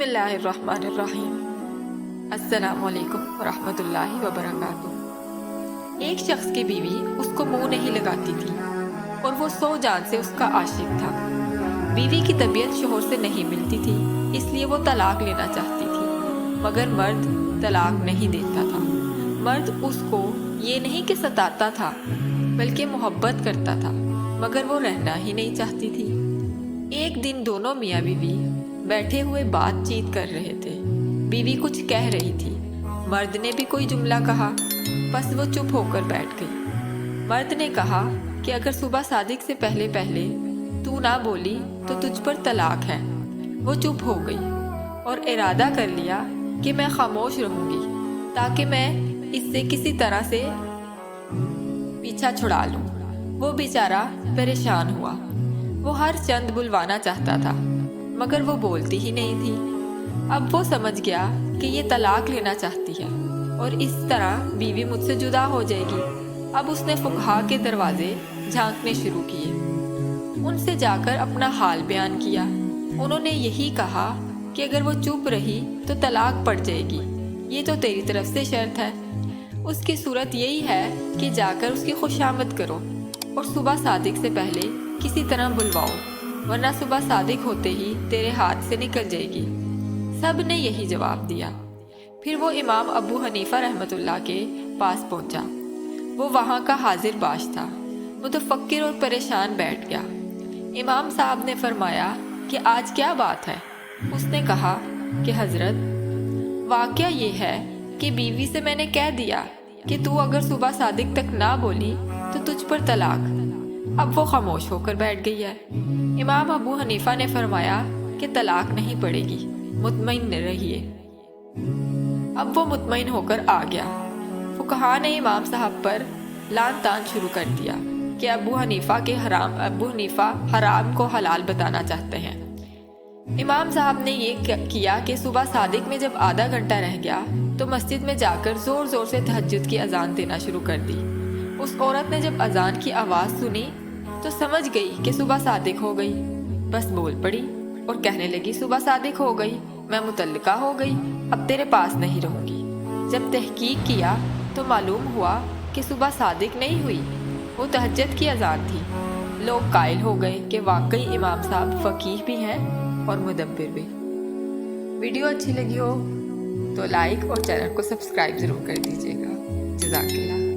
बिस्मिल्लाहिर्रहमानिर्रहीम। अस्सलाम वालेकुम वरहमतुल्लाहि वबरकातुह। एक शख्स की बीवी उसको मुंह नहीं लगाती थी और वो सौ जान से उसका आशिक था। बीवी की तबीयत शोहर से नहीं मिलती थी, इसलिए वो तलाक लेना चाहती थी, मगर मर्द तलाक नहीं देता था। मर्द उसको ये नहीं कि सताता था, बल्कि मोहब्बत करता था, मगर वो रहना ही नहीं चाहती थी। एक दिन दोनों मियाँ बीवी बैठे हुए बातचीत कर रहे थे। बीवी कुछ कह रही थी, मर्द ने भी कोई जुमला कहा, बस वो चुप होकर बैठ गई। मर्द ने कहा कि अगर सुबह सादिक से पहले पहले तू ना बोली तो तुझ पर तलाक है। वो चुप हो गई और इरादा कर लिया कि मैं खामोश रहूंगी ताकि मैं इससे किसी तरह से पीछा छुड़ा लूं। वो बेचारा परेशान हुआ। वो हर चंद बुलवाना चाहता था, मगर वो बोलती ही नहीं थी। अब वो समझ गया कि ये तलाक लेना चाहती है और इस तरह बीवी मुझसे जुदा हो जाएगी। अब उसने फुकहा के दरवाजे झांकने शुरू किए, उनसे जाकर अपना हाल बयान किया। उन्होंने यही कहा कि अगर वो चुप रही तो तलाक पड़ जाएगी, ये तो तेरी तरफ से शर्त है। उसकी सूरत यही है कि जाकर उसकी खुशामद करो और सुबह सादिक से पहले किसी तरह बुलवाओ, वरना सुबह सादिक होते ही तेरे हाथ से निकल जाएगी। सब ने यही जवाब दिया। फिर वो इमाम अबू हनीफा रहमतुल्लाह के पास पहुंचा। वो वहाँ का हाजिर बाश था, मुतफक्किर और परेशान बैठ गया। इमाम साहब ने फरमाया कि आज क्या बात है। उसने कहा कि हजरत, वाक़या ये है कि बीवी से मैंने कह दिया कि तू अगर सुबह सादिक तक ना बोली तो तुझ पर तलाक। अब वो खामोश होकर बैठ गई है। इमाम अबू हनीफा ने फरमाया कि तलाक नहीं पड़ेगी, मुतमईन रहिए। अब वो मुतमईन होकर आ गया। फुकहा ने इमाम साहब पर लान तान शुरू कर दिया कि अबू हनीफा हराम को हलाल बताना चाहते हैं। इमाम साहब ने ये किया कि सुबह सादिक में जब आधा घंटा रह गया तो मस्जिद में जाकर जोर जोर से तहज्जुद की अजान देना शुरू कर दी। उस औरत ने जब अजान की आवाज़ सुनी तो समझ गई कि सुबह सादिक हो गई। बस बोल पड़ी और कहने लगी, सुबह सादिक हो गई, मैं मुतल्लिका हो गई, अब तेरे पास नहीं रहूँगी। जब तहकीक किया तो मालूम हुआ कि सुबह सादिक नहीं हुई, वो तहज्जुद की अजान थी। लोग कायल हो गए कि वाकई इमाम साहब फ़कीह भी हैं और मुदब्बिर भी। वीडियो अच्छी लगी हो तो लाइक और चैनल को सब्सक्राइब ज़रूर कर दीजिएगा। जज़ाकल्लाह।